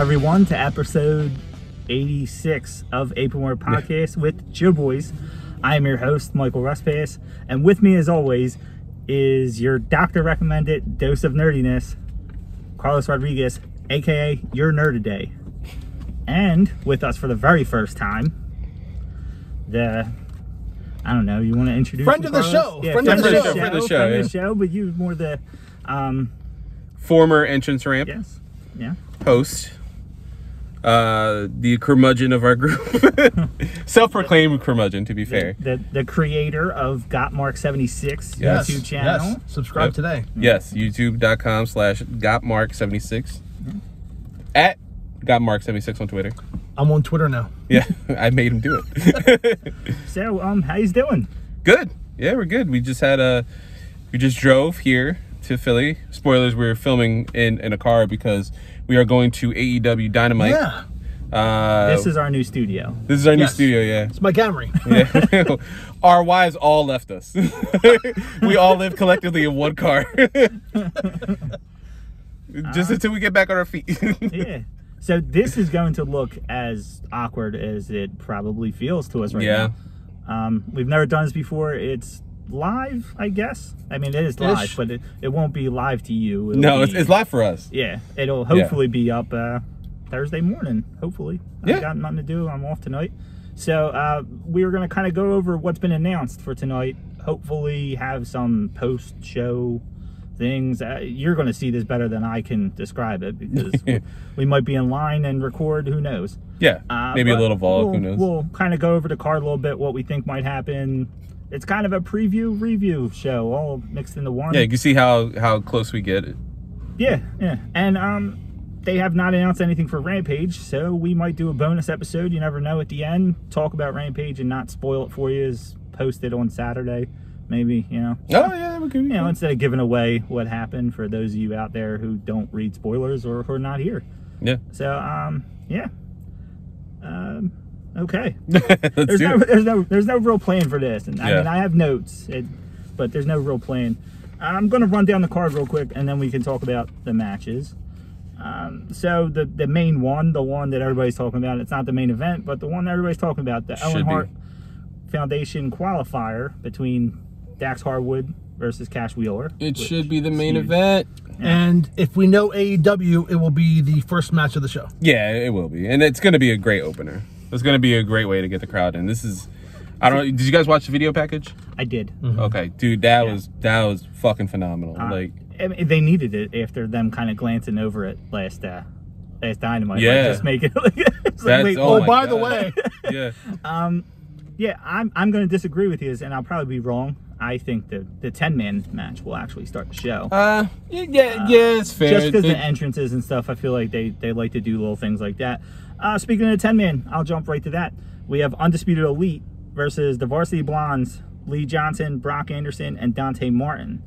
everyone, to episode 86 of Apron Podcast with Joe Boys. I am your host, Michael Ruspass, and with me, as always, is your doctor-recommended dose of nerdiness, Carlos Rodriguez, aka Your Nerd Today. And with us for the very first time, I don't know, you want to introduce friend of the show. Yeah, friend of the show, but you more the former entrance ramp. Yes. Yeah. Host. The curmudgeon of our group. Self-proclaimed curmudgeon, to be fair. The creator of GotMark76 Yes. YouTube channel. Yes. Subscribe today. Yes, youtube.com/GotMark76. At GotMark76 on Twitter. I'm on Twitter now. Yeah, I made him do it. So, how you doing? Good. Yeah, we're good. We just drove here to Philly. Spoilers, we're filming in a car because we are going to AEW Dynamite. Yeah. This is our new studio. This is our new studio, yeah. It's my Camry. Yeah. Our wives all left us. We all live collectively in one car. Just until we get back on our feet. Yeah. So this is going to look as awkward as it probably feels to us right now. We've never done this before. It's live, I guess. I mean, it is live, but it won't be live to you. It's live for us. Yeah. It'll hopefully be up Thursday morning, hopefully. Yeah. I've got nothing to do. I'm off tonight. So we were going to kind of go over what's been announced for tonight. Hopefully have some post-show things. You're going to see this better than I can describe it because we might be in line and record. Who knows? Yeah, maybe a little vlog. Who knows? We'll kind of go over the card a little bit, what we think might happen. It's kind of a preview review show, all mixed into one. Yeah, you can see how close we get. Yeah. And they have not announced anything for Rampage, so we might do a bonus episode. You never know. At the end, talk about Rampage and not spoil it for you. Is posted on Saturday. Maybe, Oh, yeah, we could. Instead of giving away what happened for those of you out there who don't read spoilers or who are not here. Yeah. So, yeah. Okay. There's no real plan for this. And I mean, I have notes, but there's no real plan. I'm going to run down the card real quick, and then we can talk about the matches. So the main one, the one that everybody's talking about, it's not the main event, but the one that everybody's talking about, the Owen Hart Foundation qualifier between Dax Harwood versus Cash Wheeler. It should be the main event. Yeah. And if we know AEW, it will be the first match of the show. Yeah, it will be. And it's going to be a great opener. It's going to be a great way to get the crowd in. This is, I don't know, did you guys watch the video package? I did. Mm-hmm. Okay, dude, that was fucking phenomenal. I mean, they needed it after them kind of glancing over it last Dynamite. Yeah. Like, just make it like, it's like, wait, by the way. Yeah. Yeah, I'm going to disagree with you, and I'll probably be wrong. I think the 10-man match will actually start the show. Yeah, it's fair. Just because the entrances and stuff, I feel like they like to do little things like that. Speaking of the 10-man, I'll jump right to that. We have Undisputed Elite versus the Varsity Blondes, Lee Johnson, Brock Anderson, and Dante Martin.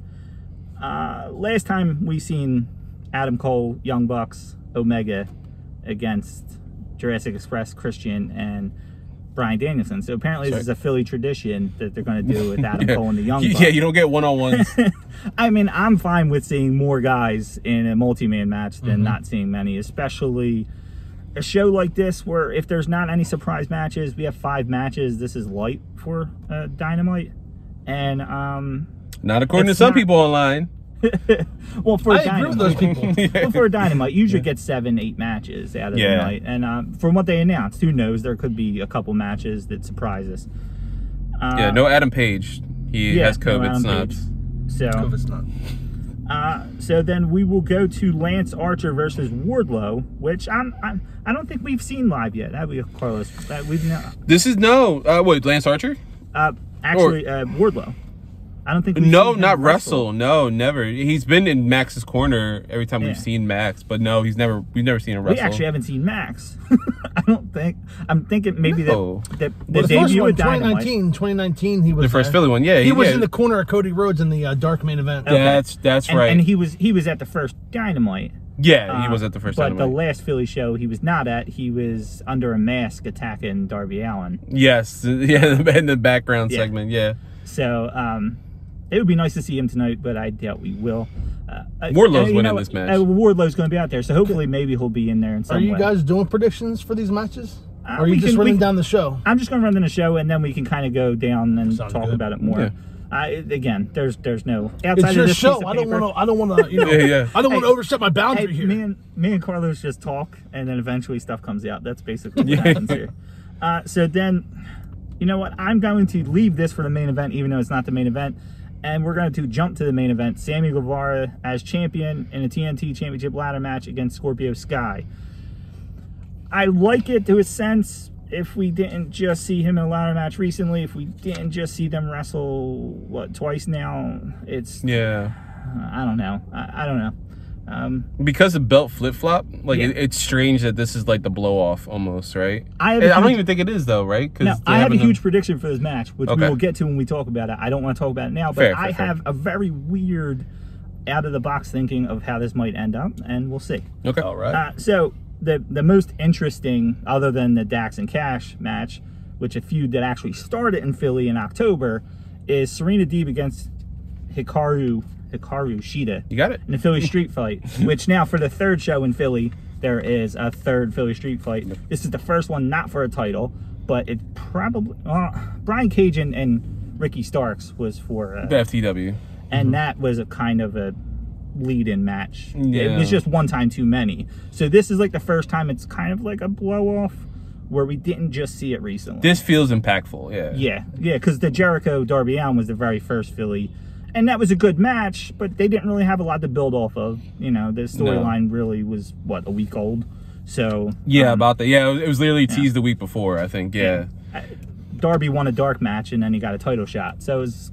Last time we seen Adam Cole, Young Bucks, Omega against Jurassic Express, Christian, and Bryan Danielson. So apparently this is a Philly tradition that they're going to do with Adam Cole and the Young Bucks. Yeah, you don't get one-on-ones. I mean, I'm fine with seeing more guys in a multi-man match than not seeing many, especially a show like this where if there's not any surprise matches, we have 5 matches. This is light for Dynamite. And not according to some people online. Well, for I agree with those people. Well, for a Dynamite, you usually get 7-8 matches out of the night. And from what they announced, who knows? There could be a couple matches that surprise us. No Adam Page. He has COVID snubs. So, COVID snub. So then we will go to Lance Archer versus Wardlow, which I don't think we've seen live yet. Have we, Carlos? This is wait, Lance Archer? Actually, Wardlow. I don't think we've no, seen not him wrestle. No, never. He's been in Max's corner every time we've seen Max, but no, we've never seen him wrestle. We actually haven't seen Max. I don't think. I'm thinking maybe the first debut one, of Dynamite. 2019, he was the first Philly one. Yeah, he was in the corner of Cody Rhodes in the dark main event. Okay. That's right. And he was at the first Dynamite. Yeah, he was at the first But Dynamite. the last Philly show he was not at. He was under a mask attacking Darby Allin. Yes, yeah, in the background segment. Yeah. So it would be nice to see him tonight, but I doubt we will. Wardlow's winning this match. Wardlow's going to be out there, so hopefully maybe he'll be in there in some way. Are you guys doing predictions for these matches? Or are you just running down the show? I'm just going to run down the show, and then we can kind of go down and Sounds talk good. about it more. Yeah. Again, there's no outside it's your of this show. piece of I don't paper. want to. You know, I don't want to overstep my boundary here. Me and Carlos just talk, and then eventually stuff comes out. That's basically what happens here. So then, you know what? I'm going to leave this for the main event, even though it's not the main event. And we're going to jump to the main event. Sammy Guevara as champion in a TNT Championship ladder match against Scorpio Sky. I like it to a sense. If we didn't just see him in a ladder match recently, if we didn't just see them wrestle, what, twice now, it's... Yeah. I don't know. I don't know. Because of belt flip-flop, like, it's strange that this is like the blow-off almost, right? I don't even think it is, though, right? No, I have a huge prediction for this match, which we will get to when we talk about it. I don't want to talk about it now, but I have a very weird out-of-the-box thinking of how this might end up, and we'll see. Okay. All right. So... The most interesting, other than the Dax and Cash match, which a feud that actually started in Philly in October, is Serena Deeb against Hikaru Shida. You got it. In the Philly Street Fight, which now for the third show in Philly, there is a third Philly Street Fight. This is the first one not for a title, but it probably... Brian Cage and Ricky Starks was for... the FTW. And that was a kind of a lead-in match. Yeah. It was just one time too many. So this is like the first time it's kind of like a blow-off where we didn't just see it recently. This feels impactful, yeah. Yeah, because the Jericho Darby Allin was the very first Philly, and that was a good match, but they didn't really have a lot to build off of. You know, the storyline really was, what, a week old? So... Yeah, about that. Yeah, it was literally teased the week before, I think, yeah. Darby won a dark match, and then he got a title shot. So it was...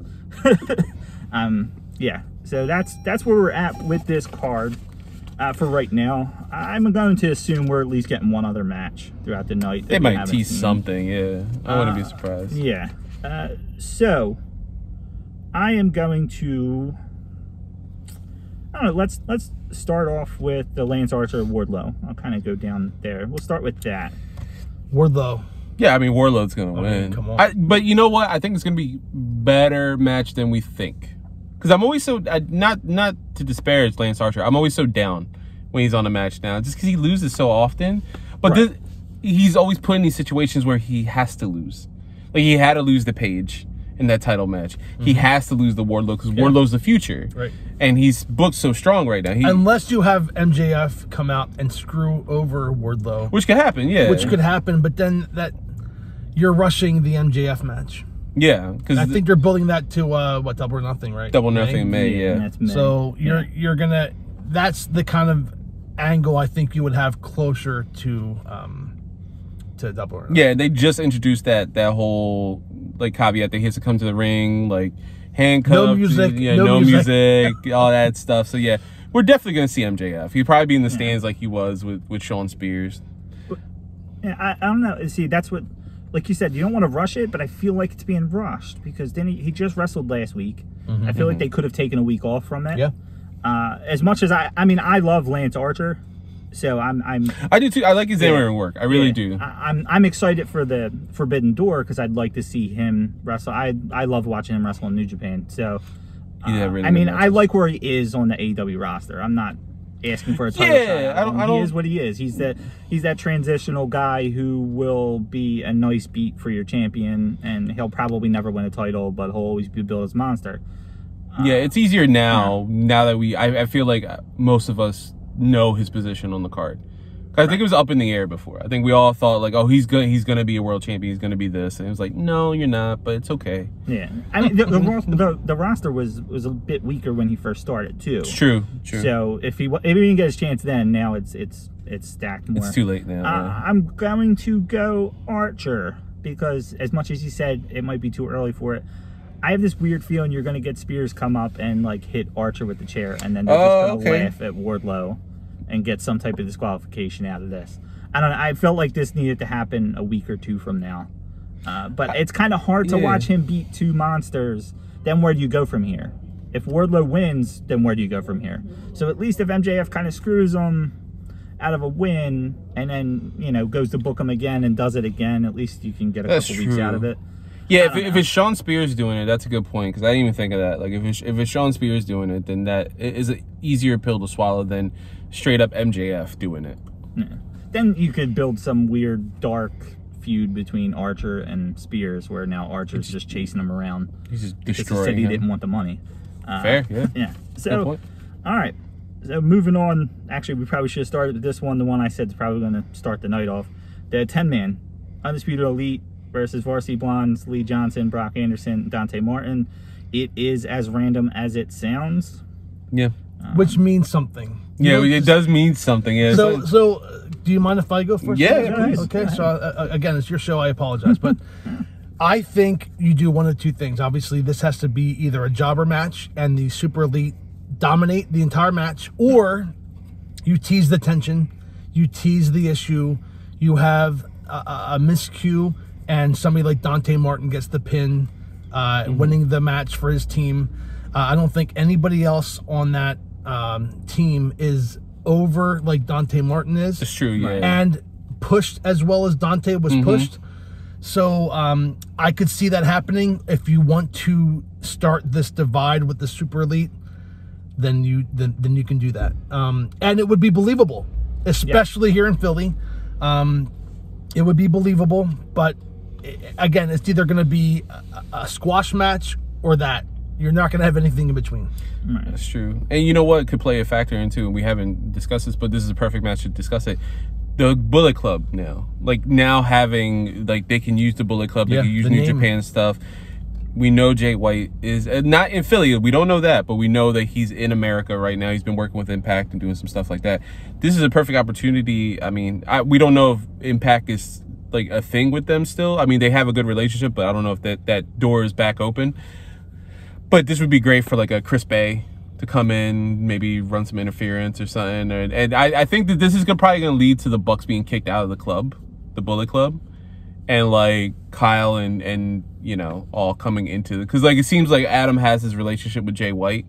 yeah. So that's where we're at with this card for right now. I'm going to assume we're at least getting one other match throughout the night. They might tease something, yeah. I wouldn't be surprised. Yeah. So I am going to... I don't know, let's start off with the Lance Archer Wardlow. I'll kind of go down there. We'll start with that. Wardlow. Yeah, I mean, Wardlow's going to win. Come on. But you know what? I think it's going to be better match than we think. Because I'm always so, not to disparage Lance Archer, I'm always so down when he's on a match now, just because he loses so often. But he's always put in these situations where he has to lose. Like, he had to lose the Page in that title match. He has to lose the Wardlow, because Wardlow's the future. Right. And he's booked so strong right now. Unless you have MJF come out and screw over Wardlow. Which could happen, yeah. Which could happen, but then you're rushing the MJF match. Yeah, because I think they're building that to what, Double or Nothing, right? Double or Nothing in May, yeah. That's May. So you're gonna. That's the kind of angle I think you would have closer to Double or Nothing. Yeah, they just introduced that whole like caveat that he has to come to the ring, like handcuffed, no music, no music, all that stuff. So yeah, we're definitely gonna see MJF. He'd probably be in the stands like he was with Shawn Spears. Yeah, I don't know. See, that's what. Like you said, you don't want to rush it, but I feel like it's being rushed because then he just wrestled last week. I feel like they could have taken a week off from it. Yeah. As much as I mean, I love Lance Archer, so I do too. I like his in-ring work. I really do. I'm excited for the Forbidden Door because I'd like to see him wrestle. I love watching him wrestle in New Japan. So, really I mean, I like where he is on the AEW roster. I'm not asking for a title shot. He is what he is. He's that transitional guy who will be a nice beat for your champion, and he'll probably never win a title, but he'll always be billed as monster. Yeah, it's easier now. Now that I feel like most of us know his position on the card. I think it was up in the air before. I think we all thought like, oh, he's gonna be a world champion. He's gonna be this, and it was like, no, you're not. But it's okay. Yeah, I mean, the roster was a bit weaker when he first started too. It's true. So if he didn't get his chance then, now it's stacked more. It's too late now. I'm going to go Archer because as much as you said it might be too early for it, I have this weird feeling you're gonna get Spears come up and like hit Archer with the chair, and then they're just gonna laugh at Wardlow and get some type of disqualification out of this. I don't know. I felt like this needed to happen a week or two from now. But it's kind of hard to watch him beat two monsters. Then where do you go from here? If Wardlow wins, then where do you go from here? So at least if MJF kind of screws him out of a win and then, you know, goes to book him again and does it again, at least you can get a couple weeks out of it. Yeah, if it's Sean Spears doing it, that's a good point, because I didn't even think of that. Like, if it's Sean Spears doing it, then that is an easier pill to swallow than straight up MJF doing it. Yeah. Then you could build some weird, dark feud between Archer and Spears, where now Archer's just chasing him around. He's just because destroying he said he him. didn't want the money. Fair, yeah. Yeah. So, all right. So moving on. Actually, we probably should have started with this one. The one I said is probably going to start the night off. The 10-man Undisputed Elite versus Varsity Blondes, Lee Johnson, Brock Anderson, Dante Martin. It is as random as it sounds. Yeah. Which means something. Yeah, it does mean something. Yeah. So, do you mind if I go first? Yeah, please. Okay, so again, it's your show. I apologize, but I think you do one of two things. Obviously, this has to be either a jobber match and the Super Elite dominate the entire match, or you tease the tension, you tease the issue, you have a miscue, and somebody like Dante Martin gets the pin, winning the match for his team. I don't think anybody else on that team is over like Dante Martin is. It's true, yeah. And pushed as well as Dante was pushed. So I could see that happening. If you want to start this divide with the Super Elite, then you can do that. And it would be believable, especially here in Philly. It would be believable, but again, it's either going to be a squash match or that. You're not going to have anything in between. That's true. And you know what could play a factor into, and we haven't discussed this, but this is a perfect match to discuss it. The Bullet Club now. Like, now having, like, they can use the Bullet Club. They can use New Japan stuff. We know Jay White is not in Philly. We don't know that, but we know that he's in America right now. He's been working with Impact and doing some stuff like that. This is a perfect opportunity. I mean, we don't know if Impact is, like, a thing with them still. I mean, they have a good relationship, but I don't know if that door is back open. But this would be great for, like, a Chris Bay to come in, maybe run some interference or something. And I think that this is probably going to lead to the Bucks being kicked out of the club, the Bullet Club. And, like, Kyle and you know, all coming into it. Because, like, it seems like Adam has his relationship with Jay White.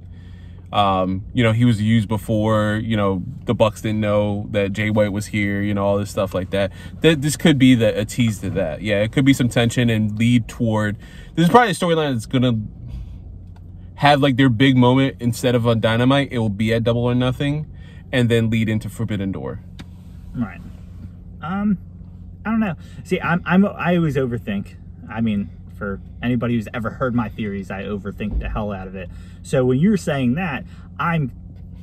You know, he was used before. You know, the Bucks didn't know that Jay White was here. You know, all this stuff like that. This could be a tease to that. Yeah, it could be some tension and lead toward... This is probably a storyline that's going to have, like, their big moment. Instead of on Dynamite, it will be at Double or Nothing. And then lead into Forbidden Door. Right. I don't know. See, I always overthink. I mean, for anybody who's ever heard my theories, I overthink the hell out of it. So when you're saying that, I'm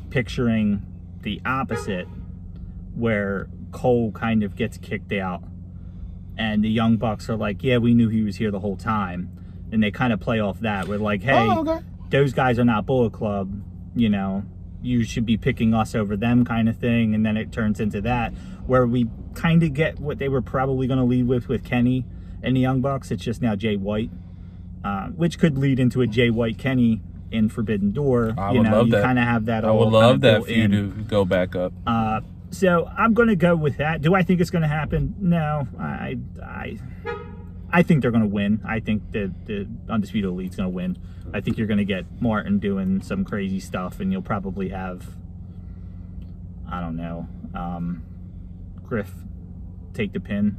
picturing the opposite, where Cole kind of gets kicked out and the Young Bucks are like, yeah, we knew he was here the whole time. And they kind of play off that. We're like, hey, those guys are not Bullet Club, you know, you should be picking us over them, kind of thing. And then it turns into that, where we kind of get what they were probably going to lead with Kenny and the Young Bucks. It's just now Jay White, which could lead into a Jay White Kenny in Forbidden Door. I would love that. You kind of have that. I would love that for you to go back up. So I'm going to go with that. Do I think it's going to happen? No, I think they're going to win. I think the Undisputed Elite's going to win. I think you're going to get Martin doing some crazy stuff, and you'll probably have, I don't know, Griff take the pin.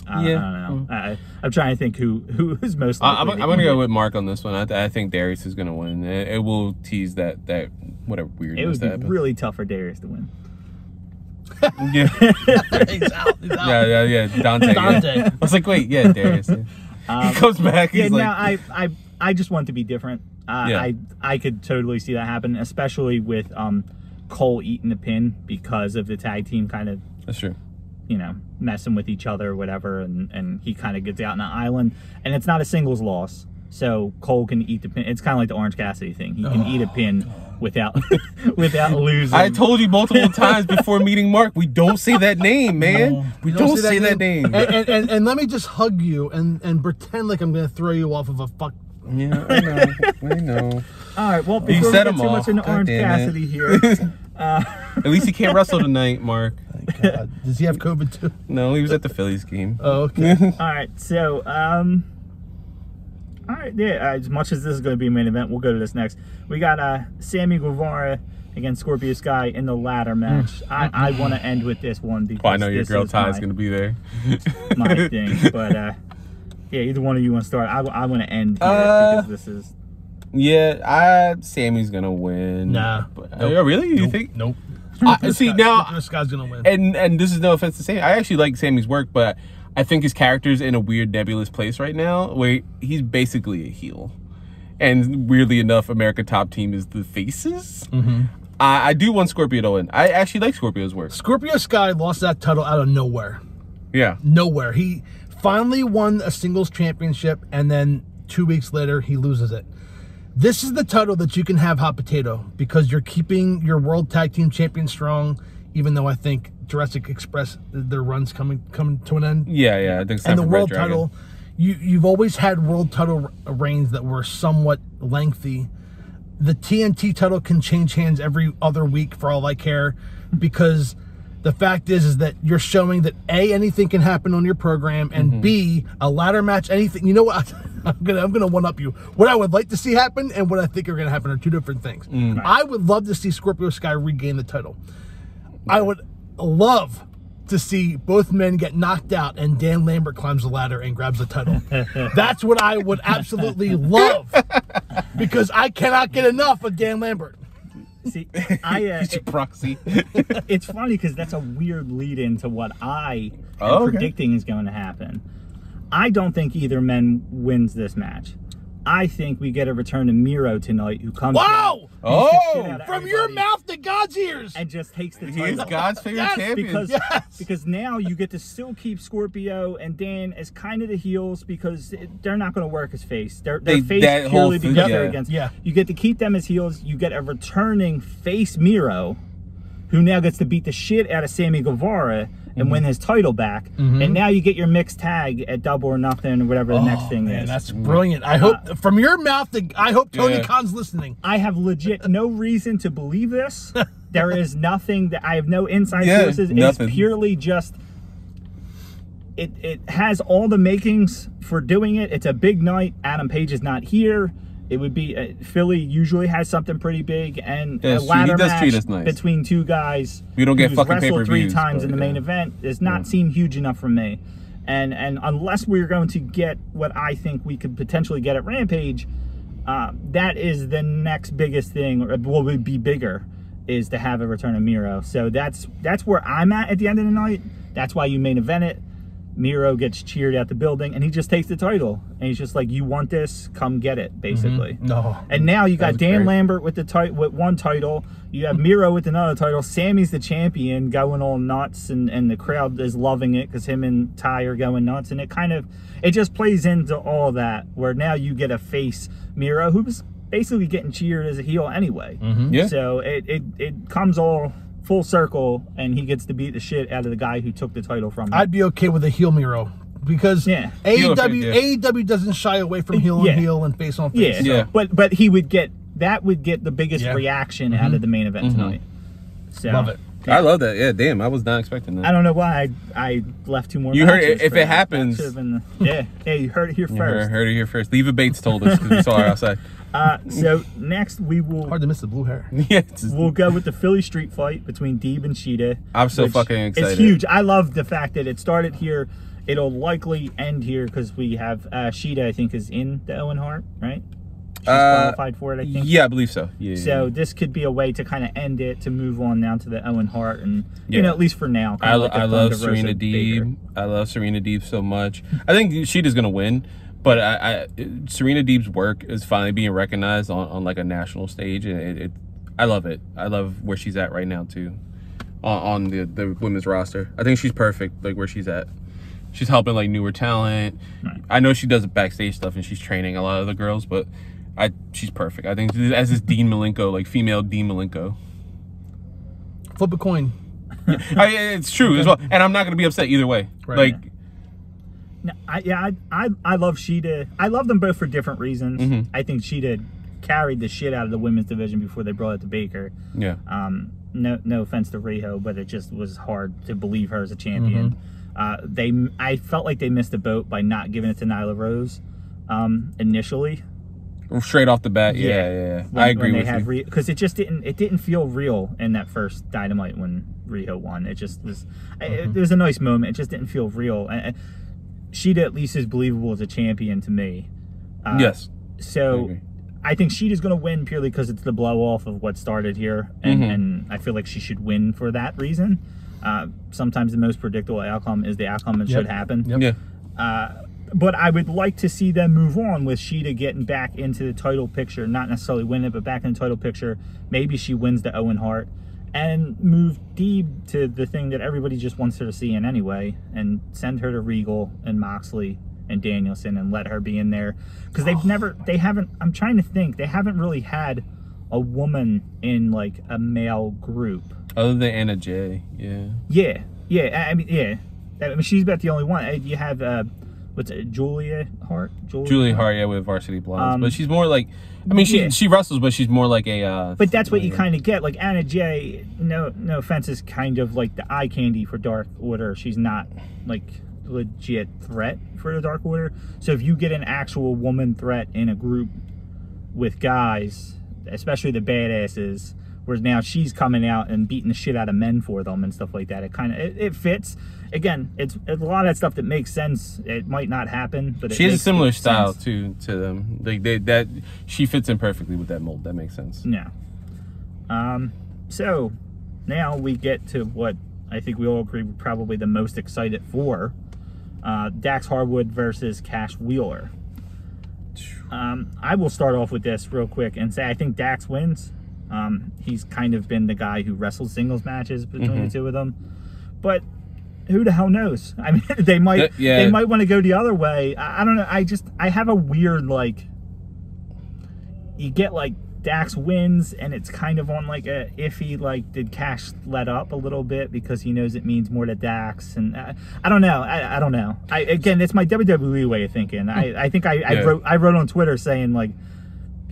I don't know. I'm trying to think who is most likely. I'm going to go with Mark on this one. I think Darius is going to win. It will tease that whatever weirdness that happens. It would be really tough for Darius to win. Yeah. He's out. Yeah. Dante. Yeah. I was like, wait, yeah, Darius. Yeah. He comes back. He's like, I just want it to be different. I could totally see that happen, especially with Cole eating the pin because of the tag team kind of. That's true. You know, messing with each other or whatever, and he kind of gets out on an island, and it's not a singles loss, so Cole can eat the pin. It's kind of like the Orange Cassidy thing. He can eat a pin without losing. I told you multiple times before meeting Mark, we don't say that name, man. No, we don't say that name. And let me just hug you and pretend like I'm going to throw you off of a fuck. Yeah, I know. All right, well, before we get too much into Orange Cassidy here. At least he can't wrestle tonight, Mark. Thank God. Does he have COVID too? No, he was at the Phillies game. Oh, okay. All right, so, all right, yeah, as much as this is going to be a main event, we'll go to this next. We got Sammy Guevara against Scorpio Sky in the ladder match. I want to end with this one because I know your girl Ty is going to be there. My thing, but Yeah, either one of you want to start. I want to end here because this is. Yeah, Sammy's gonna win. Nah. Oh, really? You Nope. think? Nope. See now, this guy's gonna win. and this is no offense to Sammy. I actually like Sammy's work, but I think his character's in a weird nebulous place right now, where he's basically a heel, and weirdly enough, America Top Team is the faces. Mm-hmm. I do want Scorpio to win. I actually like Scorpio's work. Scorpio Sky lost that title out of nowhere. Yeah. Nowhere. He finally won a singles championship, and then 2 weeks later, he loses it. This is the title that you can have hot potato because you're keeping your World Tag Team Champion strong, even though I think Jurassic Express, their run's coming to an end. Yeah. I think it's time And the for Red world Dragon. title, you've always had world title reigns that were somewhat lengthy. The TNT title can change hands every other week for all I care, because the fact is that you're showing that A, anything can happen on your program, and B, a ladder match, anything. You know what? I'm gonna one up you. What I would like to see happen and what I think are gonna happen are two different things. I would love to see Scorpio Sky regain the title. I would love to see both men get knocked out and Dan Lambert climbs the ladder and grabs the title. That's what I would absolutely love, because I cannot get enough of Dan Lambert. See, He's your proxy. it's funny because that's a weird lead into what I am okay. predicting is going to happen. I don't think either man wins this match. I think we get a return to Miro tonight, who comes Wow! out of From your everybody mouth to God's ears. and just takes the He is title. God's favorite Yes, champion. Because now you get to still keep Scorpio and Dan as kind of the heels, because they're not going to work as face. They're face that whole purely thing, because yeah. they're against. Yeah. You get to keep them as heels. You get a returning face Miro, who now gets to beat the shit out of Sammy Guevara and win his title back. And now you get your mixed tag at Double or Nothing, or whatever the next thing Man, is. that's brilliant. I hope from your mouth. I hope Tony Khan's listening. I have legit no reason to believe this. There is nothing that I have no inside sources. nothing. It's purely just it has all the makings for doing it. It's a big night. Adam Page is not here. It would be Philly usually has something pretty big, and a ladder He does match treat us nice. between two guys We don't get who's fucking wrestled pay-per-views, 3 times but in the main event does not seem huge enough for me. And unless we're going to get what I think we could potentially get at Rampage, that is the next biggest thing, or what would be bigger, is to have a return of Miro. So that's where I'm at the end of the night. That's why you main event it. Miro gets cheered out the building, and he just takes the title, and he's just like, "You want this? Come get it," basically. No. And now you got was Dan great. Lambert with with one title. You have Miro with another title. Sammy's the champion, going all nuts, and the crowd is loving it because him and Ty are going nuts. And it just plays into all that, where now you get a face Miro, who's basically getting cheered as a heel anyway. Yeah. So it comes all full circle, and he gets to beat the shit out of the guy who took the title from him. I'd be okay with a heel Miro, because Yeah. AEW doesn't shy away from heel on heel and face on face. Yeah, Yeah. But he would get the biggest reaction out of the main event tonight. So Love it. I love that. Yeah, damn, I was not expecting that. I don't know why I left 2 more. You heard matches it- if for it that. happens- That should have been you heard it here first. Heard it here first. Leva Bates told us because we saw her outside. So next we will Hard to miss the blue hair. Yeah, it's just- we'll go with the Philly street fight between Deeb and Sheeta. I'm so which fucking excited. It's huge. I love the fact that it started here. It'll likely end here because we have Sheeta, I think, is in the Owen Hart, right? She's qualified for it, I think. Yeah, I believe so. Yeah. So this could be a way to kind of end it, to move on now to the Owen Hart, and Yeah. at least for now. I love Thunder Serena Rosa Baker. Deeb. I love Serena Deeb so much. I think Sheeta's gonna win, but Serena Deeb's work is finally being recognized on like a national stage, and I love it. I love where she's at right now too, on the women's roster. I think she's perfect, like where she's at. She's helping like newer talent. Right. I know she does backstage stuff and she's training a lot of the girls, but she's perfect. I think as this Dean Malenko, like female Dean Malenko. Flip a coin. It's true as well, and I'm not gonna be upset either way. Right. Like, No, I love Sheeta. I love them both for different reasons. Mm-hmm. I think Sheeta carried the shit out of the women's division before they brought it to Baker. yeah, No offense to Riho, but it just was hard to believe her as a champion. I felt like they missed the boat by not giving it to Nyla Rose initially. straight off the bat. Yeah. I agree with you. Because it didn't feel real in that first Dynamite when Riho won. It just was. It was a nice moment. It just didn't feel real. Sheeta at least is believable as a champion to me. Yes. So I think Sheeta's going to win purely because it's the blow off of what started here, and I feel like she should win for that reason. Sometimes the most predictable outcome is the outcome that should happen. Yeah. But I would like to see them move on with Sheeta getting back into the title picture, not necessarily win it, but back in the title picture. Maybe she wins the Owen Hart and move Deeb to the thing that everybody just wants her to see in anyway, and send her to Regal and Moxley and Danielson and let her be in there. Because they haven't, I'm trying to think, they haven't really had a woman in like a male group. Other than Anna Jay, Yeah. I mean, she's about the only one. You have, what's it, Julia Hart, yeah, with Varsity Blondes. But she's more like, I mean, she wrestles, but she's more like a... but that's what you kind of get. Like, Anna Jay, no offense, is kind of like the eye candy for Dark Order. She's not, like, legit threat for the Dark Order. So if you get an actual woman threat in a group with guys, especially the badasses, whereas now she's coming out and beating the shit out of men for them and stuff like that, it fits. Again, it's a lot of that stuff that makes sense. It might not happen, but she has a similar style to them. That she fits in perfectly with that mold. That makes sense. Yeah. So now we get to what I think we all agree we're probably the most excited for: Dax Harwood versus Cash Wheeler. I will start off with this real quick and say I think Dax wins. He's kind of been the guy who wrestled singles matches between the two of them, but who the hell knows? I mean, they might want to go the other way. I don't know. I have a weird, like, you get like Dax wins and it's kind of on like a iffy, like, did Cash let up a little bit because he knows it means more to Dax? And I don't know. I don't know. Again, it's my WWE way of thinking. I think I wrote on Twitter saying, like,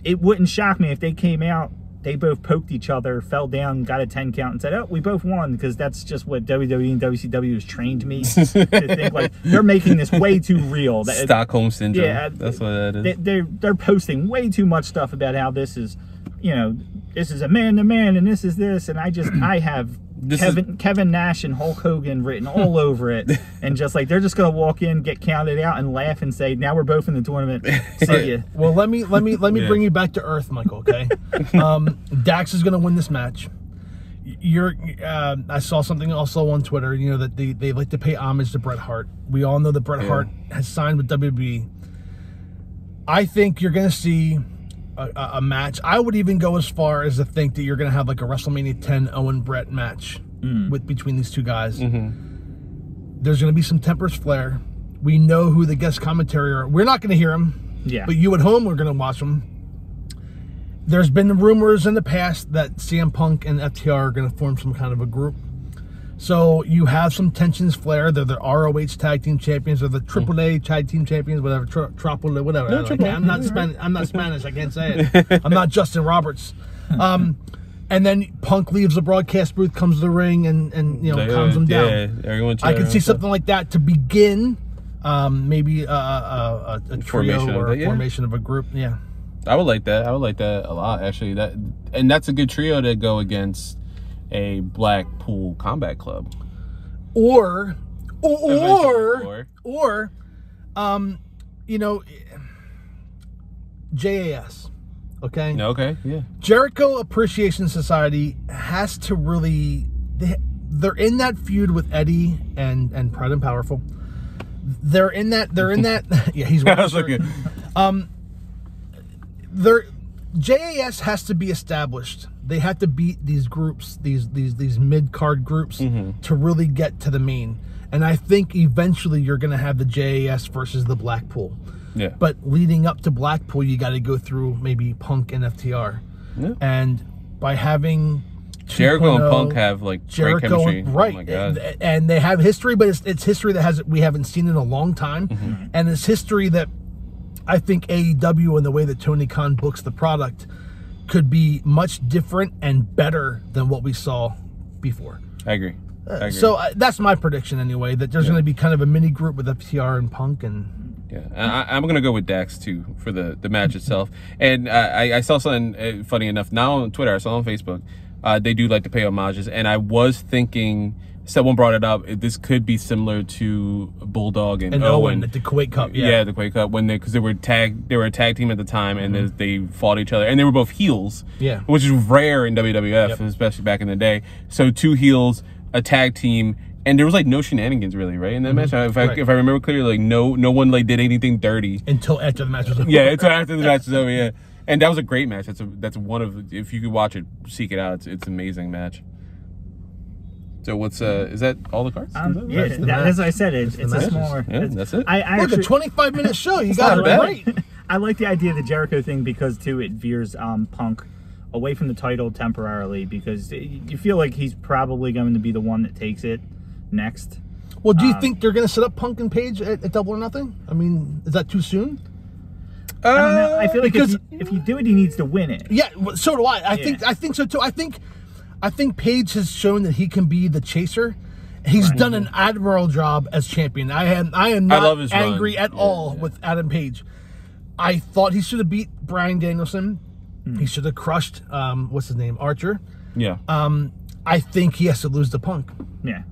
it wouldn't shock me if they came out, they both poked each other, fell down, got a 10 count, and said, oh, we both won, because that's just what WWE and WCW has trained me to think. Like, they're making this way too real. Stockholm Syndrome. Yeah, that's what that is. They're posting way too much stuff about how this is, this is a man-to-man, and this is this, and I have Kevin Nash and Hulk Hogan written all over it, and just like they're just gonna walk in, get counted out, and laugh and say, "Now we're both in the tournament." See ya. Well, let me bring you back to earth, Michael. Okay, Dax is gonna win this match. I saw something also on Twitter. That they like to pay homage to Bret Hart. We all know that Bret Hart has signed with WWE. I think you're gonna see a match. I would even go as far as to think that you're going to have like a WrestleMania 10 Owen Brett match between these two guys. There's going to be some tempers flare. We know who the guest commentary are. We're not going to hear them, but you at home, we're going to watch them. There's been rumors in the past that CM Punk and FTR are going to form some kind of a group. So you have some tensions flare. They're the ROH Tag Team Champions, or the AAA Tag Team Champions, whatever, Triple, whatever. No, I'm not Spanish. I can't say it. I'm not Justin Roberts. And then Punk leaves the broadcast booth, comes to the ring, and calms them down. I can see something like that to begin. Maybe a trio or a formation of a group. Yeah, I would like that. I would like that a lot, actually. That's a good trio to go against a Blackpool Combat Club, or JAS. Okay, yeah. Jericho Appreciation Society has to really. They're in that feud with Eddie and Proud and Powerful. They're in that. Yeah, he's looking. JAS has to be established. They have to beat these groups, these mid-card groups, to really get to the main. And I think eventually you're going to have the JAS versus the Blackpool. Yeah. But leading up to Blackpool, you got to go through maybe Punk and FTR. Yeah. And by having Jericho and Punk have like great chemistry, right? Oh my God. And they have history, but it's history that we haven't seen in a long time, and it's history that I think AEW and the way that Tony Khan books the product could be much different and better than what we saw before. I agree. So that's my prediction anyway, that there's going to be kind of a mini group with FTR and Punk. And I'm going to go with Dax too for the match itself. And I saw something funny enough, not on Twitter, I saw on Facebook. They do like to pay homages, and I was thinking someone brought it up. This could be similar to Bulldog and Owen at the Kuwait Cup. Yeah, the Kuwait Cup because they were a tag team at the time, and they fought each other, and they were both heels. Yeah, which is rare in WWF, especially back in the day. So 2 heels, a tag team, and there was like no shenanigans really, right? In that match, if I remember clearly, like no one like did anything dirty until after the match was over. Yeah, until after the match was over. Yeah, and that was a great match. That's one of, if you could watch it, seek it out. It's an amazing match. So what's is that all the cards? As I said, it's a smaller. Yeah, that's it. Look, a 25-minute show. You got it right. I like the idea of the Jericho thing because too it veers Punk away from the title temporarily because you feel like he's probably going to be the one that takes it next. Well, do you think they're going to set up Punk and Page at Double or Nothing? I mean, is that too soon? I don't know. I feel like if you do it, he needs to win it. Yeah, so do I. I think so too. I think Page has shown that he can be the chaser. He's done an admirable job as champion. I am not angry at all with Adam Page. I thought he should have beat Bryan Danielson. He should have crushed what's his name, Archer. Yeah. I think he has to lose to Punk. Yeah.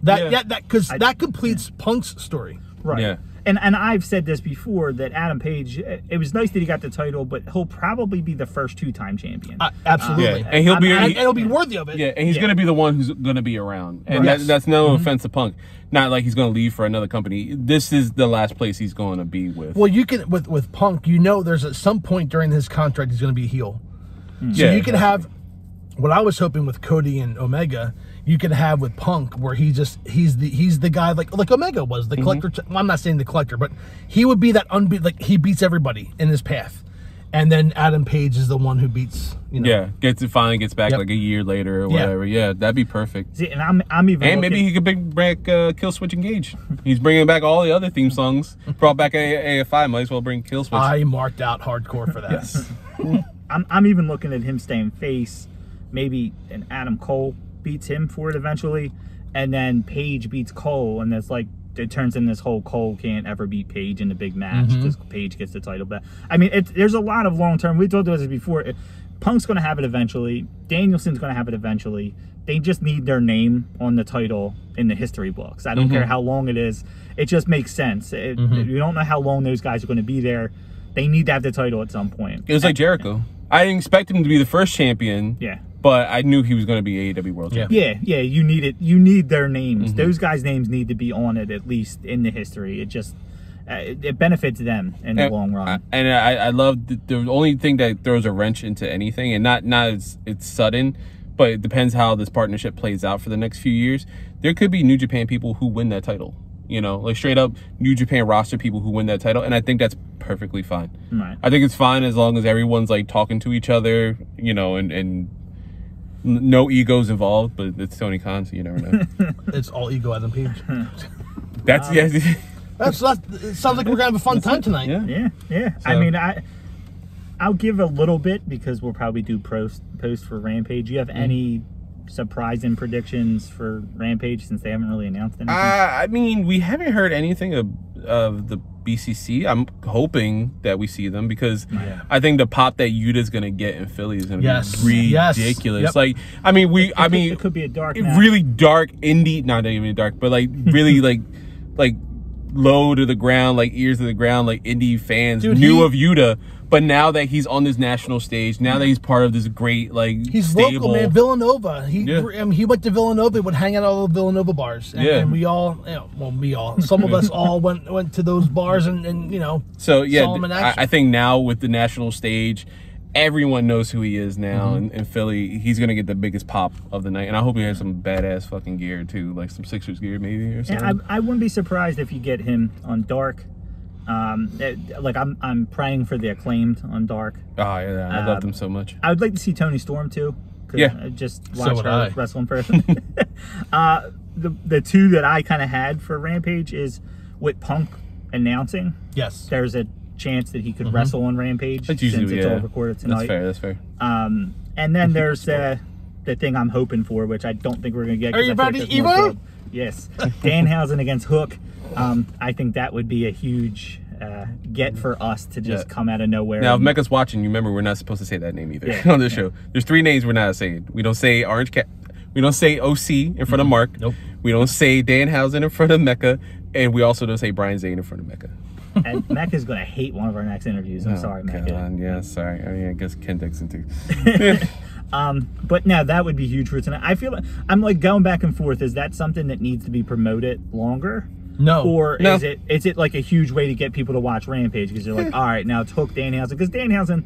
That completes Punk's story. Right. Yeah. And I've said this before that Adam Page, it was nice that he got the title, but he'll probably be the first 2-time champion. Absolutely. And he'll be worthy of it. Yeah, and he's going to be the one who's going to be around. And that's no offense to Punk. Not like he's going to leave for another company. This is the last place he's going to be with. Well, you can with Punk, there's at some point during his contract he's going to be a heel. So you can have what I was hoping with Cody and Omega. You can have with Punk where he's the guy like Omega was the collector. Well, I'm not saying the collector, but he would be that he beats everybody in his path, and then Adam Page is the one who beats. Finally gets back like a year later or whatever. Yeah, that'd be perfect. See, and I'm even maybe he could bring back Kill Switch Engage. He's bringing back all the other theme songs. Brought back AFI. Might as well bring Kill Switch. I marked out hardcore for that. I'm even looking at him staying face. Maybe an Adam Cole beats him for it eventually, and then Page beats Cole, and it's like it turns in this whole Cole can't ever beat Page in a big match because Page gets the title back. I mean, there's a lot of long term. We talked about this before. Punk's going to have it eventually. Danielson's going to have it eventually. They just need their name on the title in the history books. I don't care how long it is. It just makes sense. You don't know how long those guys are going to be there. They need to have the title at some point. It was like Jericho. I didn't expect him to be the first champion. Yeah. But I knew he was going to be AEW World Champion. Yeah, you need it. You need their names. Those guys' names need to be on it, at least in the history. It just it benefits them in the long run. And I love the only thing that throws a wrench into anything, and not it's sudden, but it depends how this partnership plays out for the next few years. There could be New Japan people who win that title. Like straight up New Japan roster people who win that title, and I think that's perfectly fine. Right. I think it's fine as long as everyone's like talking to each other, and no egos involved, but it's Tony Khan, so you never know. It's all ego Adam Page. That's it sounds like we're gonna have a fun time tonight. Yeah. So, I mean, I'll give a little bit because we'll probably do post for Rampage. You have any surprising predictions for Rampage since they haven't really announced anything? I mean, we haven't heard anything of the BCC. I'm hoping that we see them because I think the pop that Yuta's gonna get in Philly is gonna be ridiculous. Yep. Like, I mean, it could be a dark match. Really dark indie, not even dark, but like really like low to the ground, like ears to the ground, like indie fans knew of Yuta. But now that he's on this national stage, now that he's part of this great, he's stable, local, man. Villanova. He went to Villanova, would hang out at all the Villanova bars. And we all, some of us all went to those bars and So, saw him in action. I think now with the national stage, everyone knows who he is now in Philly. He's going to get the biggest pop of the night. And I hope he has some badass fucking gear, too. Like some Sixers gear, maybe, or something. And I wouldn't be surprised if you get him on Dark. I'm praying for the Acclaimed on Dark. Oh yeah, I love them so much. I would like to see Tony Storm too. I just watch her wrestle in person. The two that I kind of had for Rampage is with Punk announcing. Yes, there's a chance that he could wrestle on Rampage since it's all recorded tonight. That's fair. And then there's the thing I'm hoping for, which I don't think we're gonna get. Are you ready, Evo? Yes, Danhausen against Hook. I think that would be a huge get for us to just come out of nowhere. Now, if Mecca's watching, you remember we're not supposed to say that name either on this show. There's 3 names we're not saying. We don't say Orange Cat. We don't say OC in front of Mark. Nope. We don't say Danhausen in front of Mecca. And we also don't say Brian Zane in front of Mecca. And Mecca's going to hate one of our next interviews. I'm sorry, Mecca. Yeah, sorry. I mean, I guess Ken Dixon too. But now that would be huge for tonight. I feel like I'm like going back and forth. Is that something that needs to be promoted longer? No. Or No. is it like a huge way to get people to watch Rampage? Because you're like, all right, now it's Hook Danhausen. Because Danhausen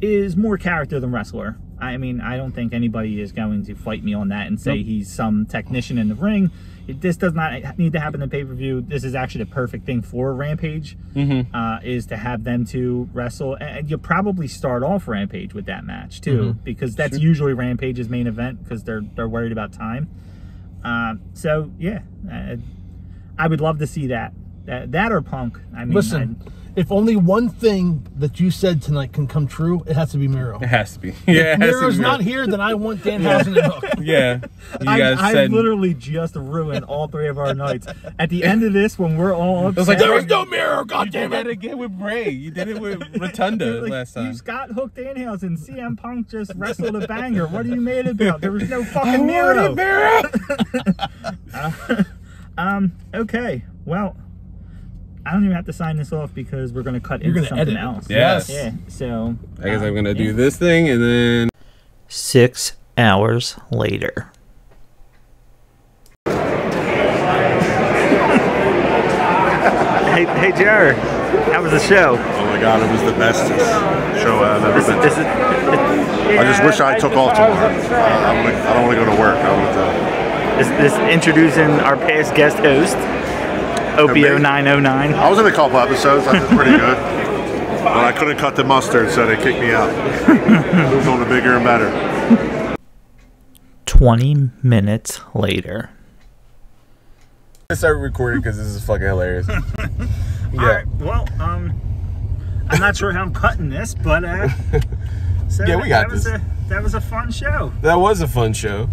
is more character than wrestler. I mean, I don't think anybody is going to fight me on that and say he's some technician in the ring. This does not need to happen in pay-per-view. This is actually the perfect thing for Rampage, is to have them two wrestle. And you'll probably start off Rampage with that match, too, because that's usually Rampage's main event because they're worried about time. So, yeah, I would love to see that. That or Punk. I mean, Listen, if only one thing that you said tonight can come true, it has to be Miro. It has to be. Yeah, If Miro's not here, then I want Danhausen and Hook. Yeah. You guys I said... literally just ruined all three of our nights. At the end of this, when we're all upset, like, There was no Miro, You did goddammit! that again with Bray. You did it with Rotunda like, last time. you got Hook Danhausen. CM Punk just wrestled a banger. What are you mad about? There was no fucking Miro. Okay. Well, I don't even have to sign this off because we're going to cut into gonna something edit it. else. Yes. Yeah. So I guess I'm going to do this thing and then... 6 hours later. Hey, Jer, how was the show? Oh my God, it was the best show I've ever been to. I just wish I took off tomorrow. I don't want to go to work. This introducing our past guest host, Opio 909. I was in a couple episodes. I did pretty good. But I couldn't cut the mustard, so they kicked me out. Moved on to bigger and better. 20 minutes later. I started recording because this is fucking hilarious. All right. Well, I'm not sure how I'm cutting this, but so Yeah, we got this. That was a fun show. That was a fun show.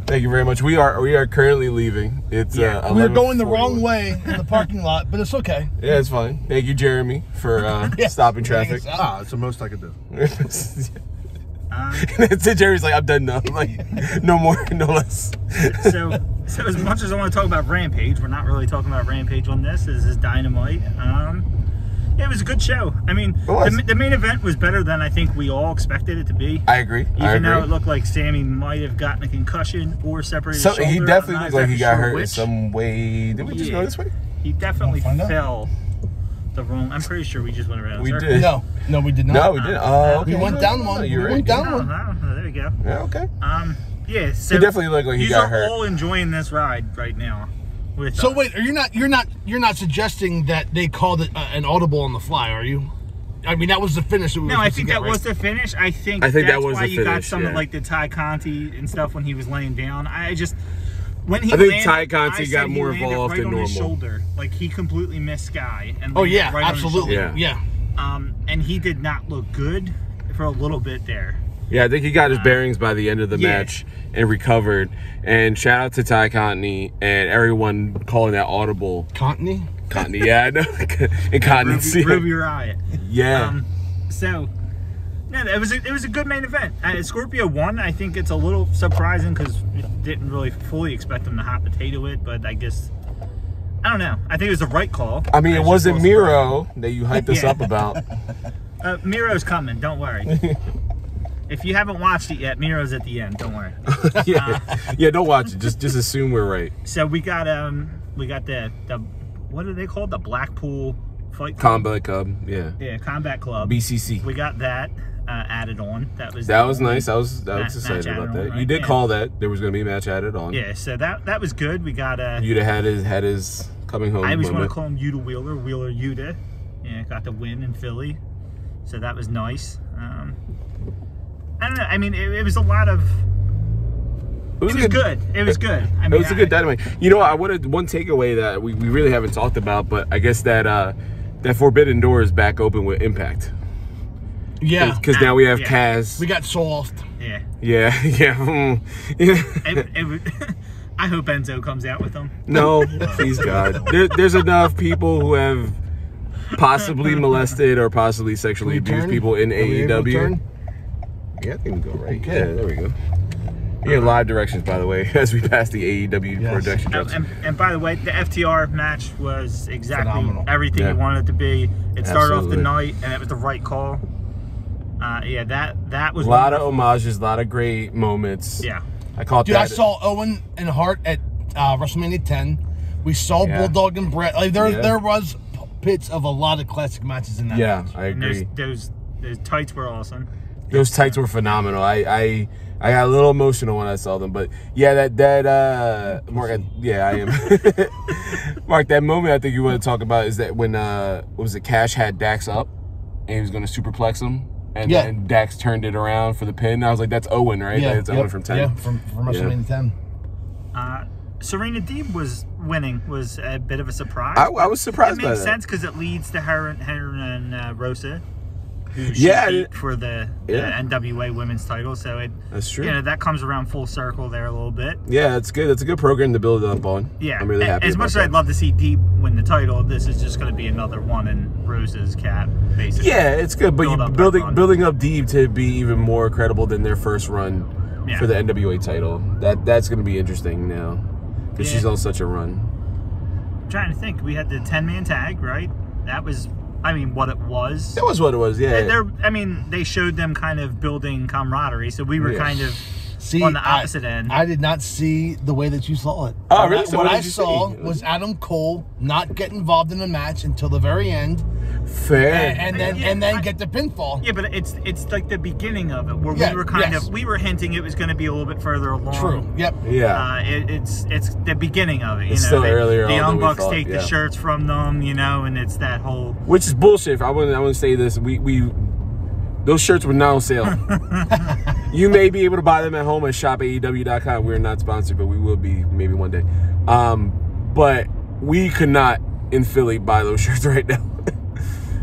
Thank you very much. We are currently leaving. It's We were going the 11:41. wrong way in the parking lot, but it's okay. Yeah, it's fine. Thank you, Jeremy, for stopping traffic. It's the most I could do. That's it. Jeremy's like, I'm done now. I'm like, no more, no less. So as much as I want to talk about Rampage, we're not really talking about Rampage on this. This is Dynamite. Yeah, it was a good show. I mean, the main event was better than I think we all expected it to be. I agree. Even though it looked like Sammy might have gotten a concussion or separated his shoulder. He definitely I'm looked not like he got sure hurt in which. some way. Did we just go this way? He definitely Wanna find out? fell the wrong. I'm pretty sure we just went around. in We circles. did. No, we did not. No, we didn't. Oh, okay. We went down one. You're We right. went down Oh, one. no, there we go. Yeah, okay. Yeah. So He definitely looked like he got hurt. You're all enjoying this ride right now. With So wait, you're not suggesting that they called it an audible on the fly, are you? I mean, that was the finish. That we were No, I supposed to think get, that right? was the finish. I think that that's was why the you got finish, some of yeah. like the Ty Conti and stuff when he was laying down. When he I think landed, Ty Conti I said got he more landed involved right than on his normal. shoulder. Like he completely missed Sky. And Oh landed yeah, right on his absolutely. shoulder. Yeah. And he did not look good for a little bit there. Yeah, I think he got his bearings by the end of the yeah. match and recovered. And shout out to Ty Conti and everyone calling that audible. Contney? Conti, yeah, I know. Incontinency. Ruby Riot. Yeah. So, no, it was a good main event. Scorpio won. I think it's a little surprising because we didn't really fully expect him to hot potato it, but I guess I don't know. I think it was the right call. I mean, it was wasn't just Miro that you hyped us Yeah. up about. Miro's coming. Don't worry. If you haven't watched it yet, Miro's at the end. Don't worry. Yeah, don't watch it. Just assume we're right. So we got the what are they called? The Blackpool Fight Club? Combat Club, yeah. Yeah, Combat Club. BCC. We got that added on. That was nice. I was match excited added about on, that. right? You did Yeah. call that there was going to be a match added on. Yeah, so that was good. We got Yuta had his coming home I always want moment. to call him Yuta Wheeler, Wheeler Yuta. Yeah, got the win in Philly, so that was nice. I don't know. I mean, it was a lot of. It was good. It was good. I mean, It was a good Dynamite. You know, I wanted one takeaway that we really haven't talked about, but I guess that that Forbidden Door is back open with Impact. Yeah. Because now we have Yeah. Kaz. We got soft. Yeah. Yeah, yeah. I hope Enzo comes out with them. No, please God. There's enough people who have possibly molested or possibly sexually Can we abused turn? people in Are we able to AEW. turn? Yeah, I think we can go right. Yeah, there we go. You're in live directions, by the way, as we pass the AEW production jobs. And by the way, the FTR match was exactly Phenomenal. everything you wanted it to be. It started off the Absolutely. night, and it was the right call. Yeah, that was A lot of homages, a lot of great moments. Yeah. I caught Dude, that. I saw Owen and Hart at WrestleMania 10. We saw Bulldog and Brett. Like there was bits of a lot of classic matches in that. Yeah, match. I And agree. those tights were awesome. Those tights were phenomenal. I got a little emotional when I saw them, but yeah, Mark, I am. Mark, that moment I think you want to talk about is that when what was it, Cash had Dax up and he was going to superplex him, and then Dax turned it around for the pin. I was like, that's Owen, right? Yeah, That's Owen from 10. Yeah, from WrestleMania 10. Serena Deeb was winning was a bit of a surprise. I was surprised It by makes that. sense because it leads to her and Rosa, who Yeah, she beat for the NWA Women's title. So That's true. You know, that comes around full circle there a little bit. Yeah, it's good. It's a good program to build up on. Yeah, I'm really happy. As much as I'd love to see Deep win the title, this is just going to be another one in Rosa's cap, basically. Yeah, it's good, but Build up that run. building up Deeb to be even more credible than their first run for the NWA title. That's going to be interesting now because she's on such a run. I'm trying to think. We had the 10-man tag, right? That was, I mean, what it was. It was what it was. Yeah. They showed them kind of building camaraderie, so we were kind of on the opposite end. I did not see the way that you saw it. Oh, really? So what what I did you saw see? was Adam Cole not get involved in the match until the very end, Fair. and then get the pinfall. Yeah, but it's like the beginning of it where Yeah, we were we were hinting it was going to be a little bit further along. True. Yep. Yeah. It's the beginning of it. You It's know, still earlier the on Young than we Bucks thought, take the shirts from them, you know, and it's that whole. Which is bullshit. I want to say this. We those shirts were not on sale. You may be able to buy them at home at shopaew.com. We're not sponsored, but we will be maybe one day. But we could not in Philly buy those shirts right now.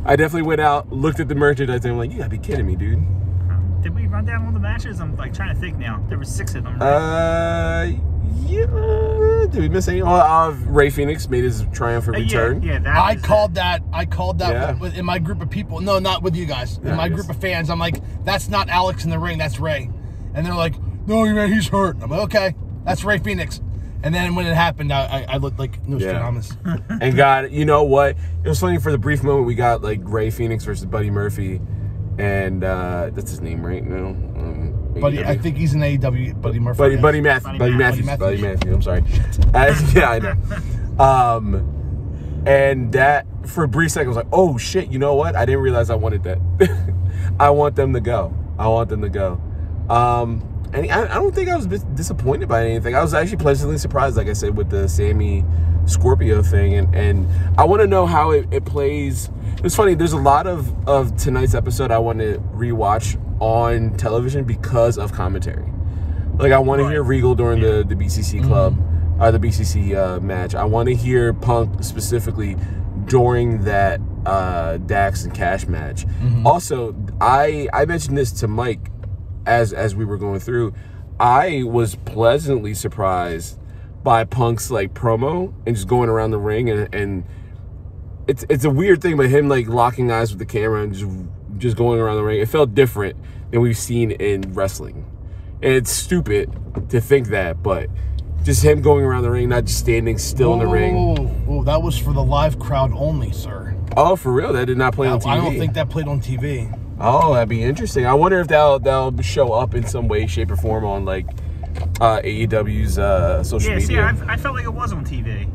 I definitely went out, looked at the merchandise, and I'm like, you gotta be kidding me, dude. Did we run down all the matches? I'm like trying to think now. There were 6 of them. Right? Yeah. Did we miss any? Oh, Ray Phoenix made his triumphant return. Yeah, that I was called that. I called that Yeah. in my group of people. No, not with you guys. In Yeah, my I group guess. of fans, I'm like, that's not Alex in the ring. That's Ray. And they're like, no, man, he's hurt. I'm like, okay, that's Ray Phoenix. And then when it happened, I looked like Nostradamus. And God, you know what? It was funny for the brief moment we got like Ray Phoenix versus Buddy Murphy, and that's his name, right? No, Buddy, I think he's an AEW. Buddy Murphy. Buddy Matthews. I'm sorry. Yeah, I know. And that for a brief second I was like, oh shit, you know what? I didn't realize I wanted that. I want them to go. And I don't think I was disappointed by anything. I was actually pleasantly surprised, like I said, with the Sammy Scorpio thing. And I want to know how it plays. It's funny, there's a lot of tonight's episode I want to rewatch on television because of commentary. Like, I want to hear Regal during the BCC club, the BCC match. I want to hear Punk specifically during that Dax and Cash match. Also, I mentioned this to Mike as we were going through. I was pleasantly surprised by Punk's like promo and just going around the ring and it's a weird thing, but him like locking eyes with the camera and just going around the ring, it felt different than we've seen in wrestling. And it's stupid to think that, but just him going around the ring, not just standing still in the ring. Oh, that was for the live crowd only, sir. Oh, for real? That did not play on TV? I don't think that played on TV. Oh, that'd be interesting. I wonder if that'll show up in some way, shape, or form on like AEW's social media. Yeah, see, I felt like it was on TV.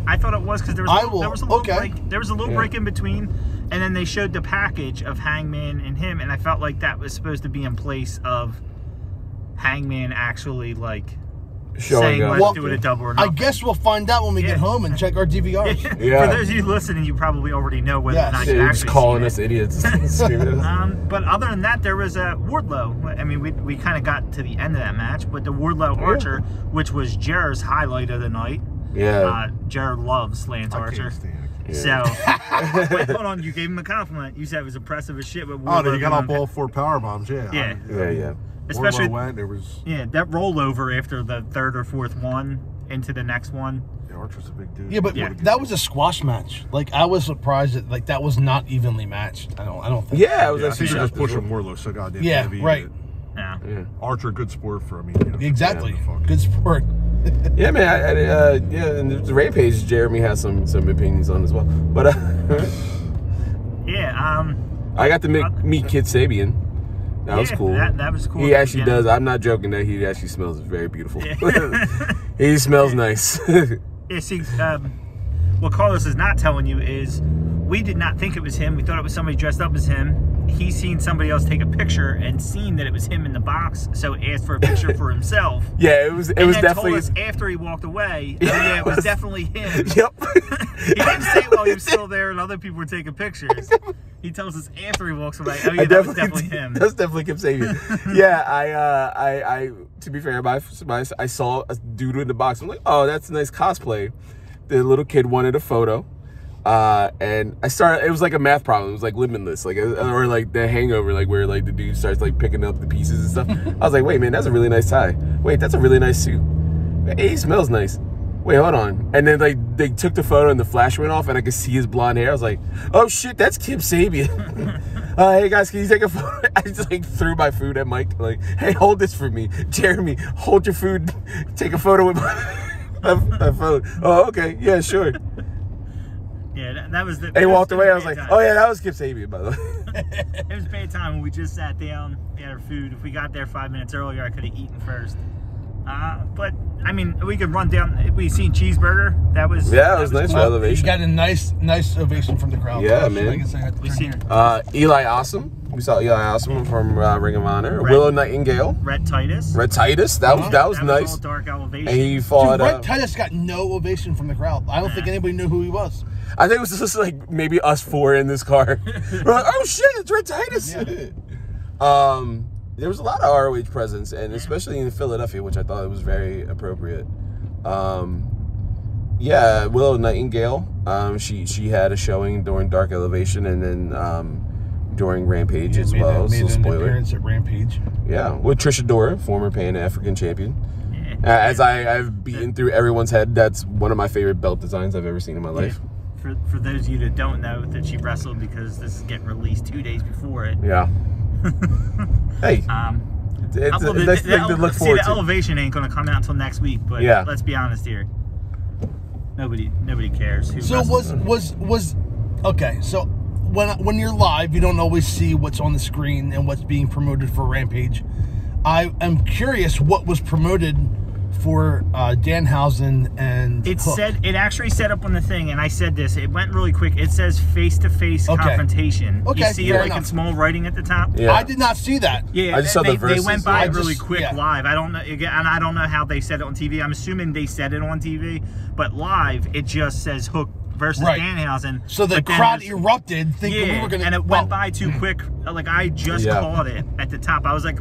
I thought it was because there was a little break. There was a little break in between, and then they showed the package of Hangman and him, and I felt like that was supposed to be in place of Hangman actually like saying let's do it a double or I nothing. guess we'll find out when we get home and check our DVRs. Yeah. For those of you listening, you probably already know whether or not you Just actually calling seen us it. idiots. But other than that, there was a Wardlow. I mean, we kind of got to the end of that match, but the Wardlow Archer, which was Jer's highlight of the night. Yeah. Jer loves Lance Archer. So, wait, hold on. You gave him a compliment. You said it was impressive as shit. But Oh, he got off all 4 power bombs. Yeah. Yeah. Yeah. Especially went. It was. Yeah, that rollover after the 3rd or 4th one into the next one. Yeah, Archer's a big dude. Yeah, but that was a squash match. Like, I was surprised that like that was not evenly matched. I don't think. Yeah, it was I actually think they're just pushing Wardlow so goddamn heavy. right. Yeah. Archer, good sport for me. You know, Exactly. yeah, Good sport. Yeah, man. Yeah, and the Rampage, Jeremy has some opinions on as well. But Yeah. I got to meet Kid Sabian. That was cool. That was cool. He actually does. I'm not joking that he actually smells very beautiful. Yeah. He smells nice. Yeah, see, what Carlos is not telling you is we did not think it was him. We thought it was somebody dressed up as him. He's seen somebody else take a picture and seen that it was him in the box, so asked for a picture for himself. Yeah, it was definitely. Told us after he walked away, it was definitely him. Yep. He didn't say while he was still there and other people were taking pictures. He tells us after he walks away, oh yeah, that was definitely him. That's definitely Kip Sabian. Yeah, I to be fair, I saw a dude in the box. I'm like, oh, that's a nice cosplay. The little kid wanted a photo. And I started, it was like a math problem. It was like Limitless, like, or like The Hangover, like where like the dude starts like picking up the pieces and stuff. I was like, wait, man, that's a really nice tie. Wait, that's a really nice suit. Hey, he smells nice. Wait, hold on. And then like they took the photo and the flash went off and I could see his blonde hair. I was like, oh shit, that's Kip Sabian. Hey guys, can you take a photo? I just like threw my food at Mike. Like, hey, hold this for me. Jeremy, hold your food. Take a photo with my phone. Oh, okay. Yeah, sure. Yeah, that was the. He walked away. I was like, time. oh yeah, that was Kip Sabian, by the way. It was bad time when we just sat down, we had our food. If we got there 5 minutes earlier, I could have eaten first. But I mean, we could run down. We seen Cheeseburger. That was it was nice for elevation. You got a nice ovation from the crowd. Yeah, man. We seen Eli Awesome. We saw Eli Awesome from Ring of Honor. Willow Nightingale. Red Titus. That was nice. All dark elevation. And he fought. Dude, Red Titus got no ovation from the crowd. I don't think anybody knew who he was. I think it was just like maybe us four in this car. We're like, oh shit, it's Red Titus. Yeah. There was a lot of ROH presence, and especially in Philadelphia, which I thought it was very appropriate. Yeah, Willow Nightingale. She had a showing during Dark Elevation, and then during Rampage as well. Made so an spoiler. appearance at Rampage. Yeah, with Trisha Dora, former Pan-African champion. As I've beaten through everyone's head, that's one of my favorite belt designs I've ever seen in my life. For those of you that don't know, that she wrestled because this is getting released 2 days before it. Yeah. Hey. It's a nice thing to look forward to. The elevation ain't going to come out until next week, but let's be honest here. Nobody cares. Who so was okay. So when you're live, you don't always see what's on the screen and what's being promoted for Rampage. I am curious what was promoted for Danhausen and Hook. It actually said up on the thing, and I said this. It went really quick. It says face-to-face confrontation. Okay, you see it like in small writing at the top. Yeah. I did not see that. Yeah, I just saw the verses. They went by really quick live. I don't know, and I don't know how they said it on TV. I'm assuming they said it on TV, but live it just says Hook versus Danhausen. So the crowd erupted, thinking we were going to. And it went by too quick. Like I just caught it at the top. I was like,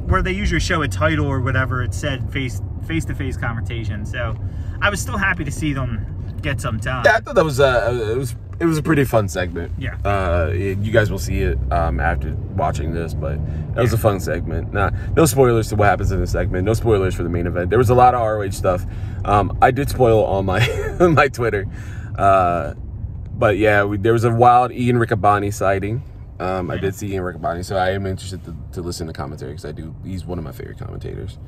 where they usually show a title or whatever, it said face-to-face confrontation. So I was still happy to see them get some time. Yeah, I thought that was it was a pretty fun segment. Yeah. You guys will see it after watching this, but that was a fun segment. No spoilers to what happens in the segment. No spoilers for the main event. There was a lot of ROH stuff. I did spoil on my on my Twitter, but yeah, there was a wild Ian Riccaboni sighting. I did see Ian Riccaboni, so I am interested to listen to commentary because he's one of my favorite commentators.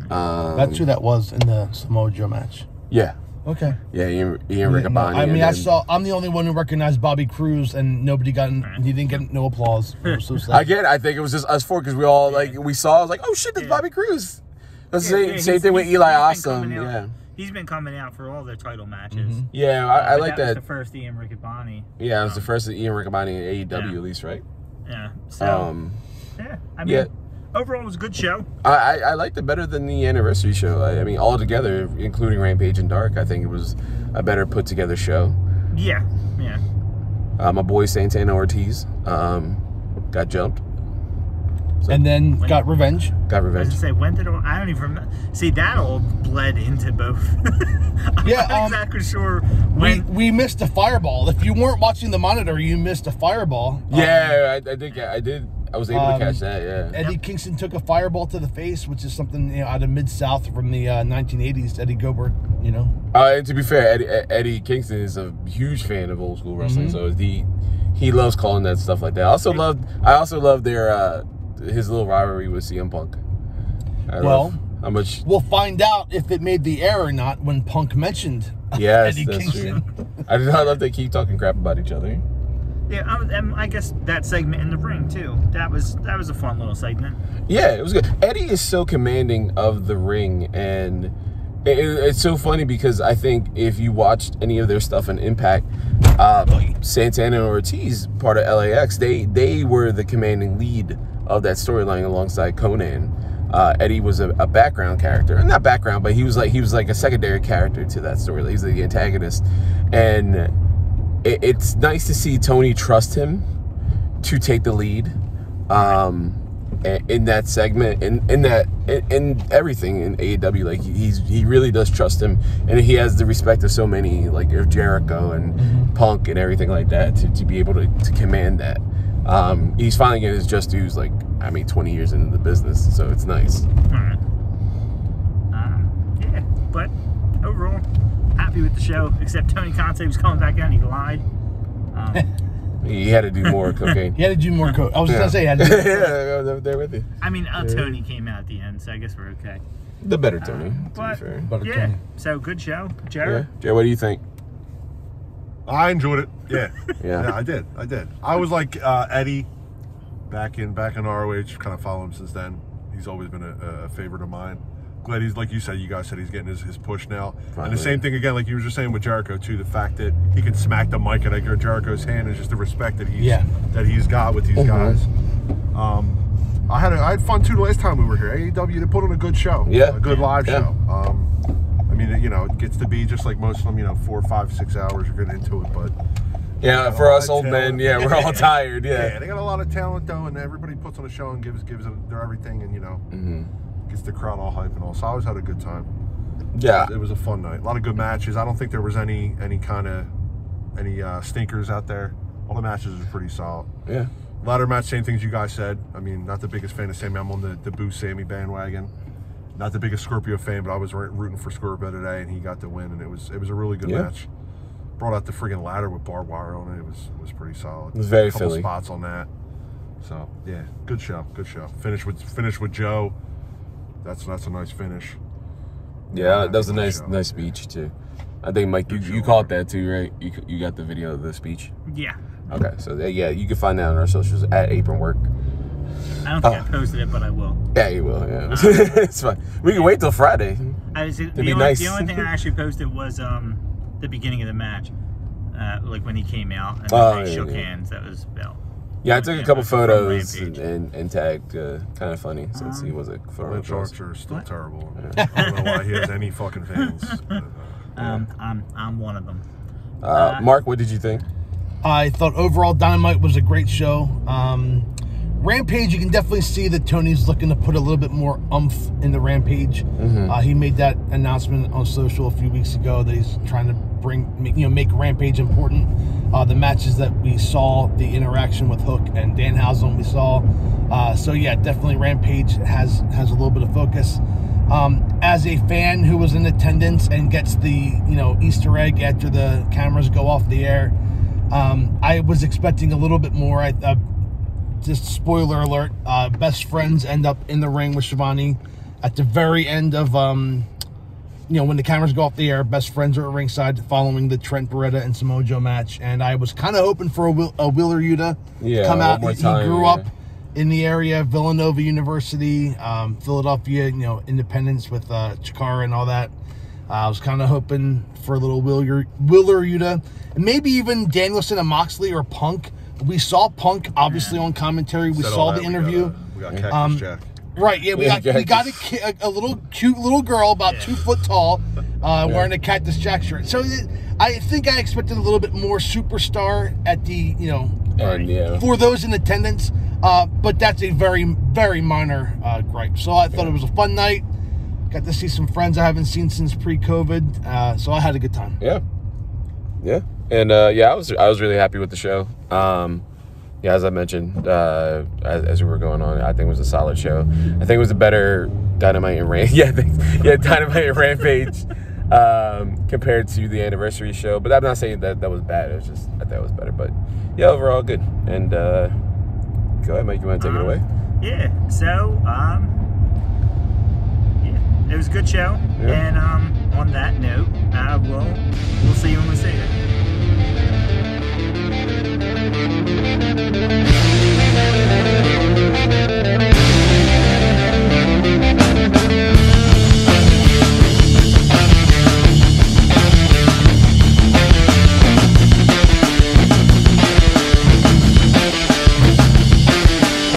That's who that was in the Samoa Joe match. Yeah. Okay. Yeah, Ian Riccaboni. I mean, I'm the only one who recognized Bobby Cruz, and he didn't get no applause. So I think it was just us four because we all we saw. I was like, oh shit, that's Bobby Cruz. That's the same thing with Eli Awesome. Yeah. He's been coming out for all their title matches. Mm-hmm. Yeah, I like that. Was the first Ian Riccaboni. Yeah, it was the first Ian Riccaboni in AEW, at least, right? Yeah. So, I mean, overall, it was a good show. I liked it better than the anniversary show. I mean, all together, including Rampage and Dark, I think it was a better put together show. Yeah. My boy Santana Ortiz got jumped. So, and then got revenge. I was going to say, when did I don't even remember. See, that all bled into both. I'm not exactly sure when. We missed a fireball. If you weren't watching the monitor, you missed a fireball. Yeah, I did. I was able to catch that, yeah. Eddie Kingston took a fireball to the face, which is something out of Mid-South from the 1980s. Eddie Goldberg, And to be fair, Eddie Kingston is a huge fan of old school wrestling, so he loves calling that stuff like that. I also love their his little rivalry with CM Punk? I don't Well, know how much? we'll find out if it made the air or not when Punk mentioned Yes, Eddie that's Kingston. true. I do not love they keep talking crap about each other. Yeah, and I guess that segment in the ring too. That was a fun little segment. Yeah, it was good. Eddie is so commanding of the ring, and it's so funny because I think if you watched any of their stuff in Impact, Santana and Ortiz, part of LAX, they were the commanding lead of that storyline alongside Conan. Eddie was a background character, not background, but he was like a secondary character to that story. He's the antagonist, and it's nice to see Tony trust him to take the lead in that segment, in everything in AEW. Like he really does trust him, and he has the respect of so many, like Jericho and Punk and everything like that, to be able to command that. He's finally getting his just dues. 20 years into the business, so it's nice. Alright. Yeah, but overall, happy with the show, except Tony Khan said he was coming back out and he lied. He had to do more cocaine. He had to do more I was gonna say he had to do more Yeah, they're with you. I mean, Tony came out at the end, so I guess we're okay. The better Tony, to But be fair. Better yeah, Tony. so good show, Yeah. Jared. Jay, what do you think? I enjoyed it. Yeah. Yeah. I did. I was like Eddie back in ROH, kind of follow him since then. He's always been a favorite of mine. Glad he's, like you said, you guys said he's getting his push now. Finally. And the same thing again, like you were just saying with Jericho too, the fact that he can smack the mic at Jericho's hand is just the respect that he's got with these guys. I had fun too the last time we were here. AEW, they put on a good show. Yeah. A good live Yeah. show. I mean, it gets to be just like most of them, 4, 5, 6 hours you're getting into it, but Yeah, for us old men, we're all tired. yeah, they got a lot of talent though, and everybody puts on a show and gives it their everything, and gets the crowd all hype and all. So I always had a good time. Yeah. It was a fun night. A lot of good matches. I don't think there was any stinkers out there. All the matches were pretty solid. Yeah. Ladder match, same things you guys said. I mean, not the biggest fan of Sammy. I'm on the Boo Sammy bandwagon. Not the biggest Scorpio fan, but I was rooting for Scorpio today, and he got the win, and it was a really good match. Brought out the friggin' ladder with barbed wire on it. It was pretty solid. It was very a couple Philly. spots on that. So yeah, good show. Finish with Joe. That's a nice finish. Yeah, that was a Good show. nice speech too. I think Mike, you caught that too, right? You got the video of the speech. Yeah. Okay, so yeah, you can find that on our socials at Apron Work. I don't think I posted it, but I will. Yeah, you will. Yeah, it's fine. We can wait till Friday. The only thing I actually posted was the beginning of the match, like when he came out and they shook hands. That was Bill. Yeah, I took a couple from photos Rampage. and tagged. Kind of funny since he was a photo. Lance Archer is still terrible. I don't know why he has any fucking fans. But, I'm one of them. Mark, what did you think? I thought overall Dynamite was a great show. Rampage, you can definitely see that Tony's looking to put a little bit more oomph in the Rampage. He made that announcement on social a few weeks ago that he's trying to make Rampage important. The matches that we saw, the interaction with Hook and Danhausen we saw. So yeah, definitely Rampage has a little bit of focus. As a fan who was in attendance and gets the Easter egg after the cameras go off the air, I was expecting a little bit more. Just spoiler alert, best friends end up in the ring with Shivani at the very end of when the cameras go off the air. Best friends are at ringside following the Trent Beretta and Samoa Joe match, and I was kind of hoping for a Wheeler Yuta to come out. He grew up in the area, Villanova University, Philadelphia, Independence with Chikara and all that. I was kind of hoping for a little Wheeler Yuta, and maybe even Danielson and Moxley or Punk. We saw Punk obviously on commentary. We saw the interview. We got Cactus Jack. Right, yeah, we got a little cute little girl about 2 foot tall, wearing a Cactus Jack shirt. So I think I expected a little bit more superstar at the for those in attendance. But that's a very, very minor gripe. So I thought it was a fun night. Got to see some friends I haven't seen since pre-COVID. So I had a good time. Yeah, and I was really happy with the show. As I mentioned, as we were going on, I think it was a solid show. I think it was a better Dynamite and Dynamite and Rampage compared to the anniversary show. But I'm not saying that was bad. It was just I thought it was better. But yeah, overall good. And go ahead, Mike. You want to take it away? Yeah. So, yeah, it was a good show. Yeah. And on that note, we'll see you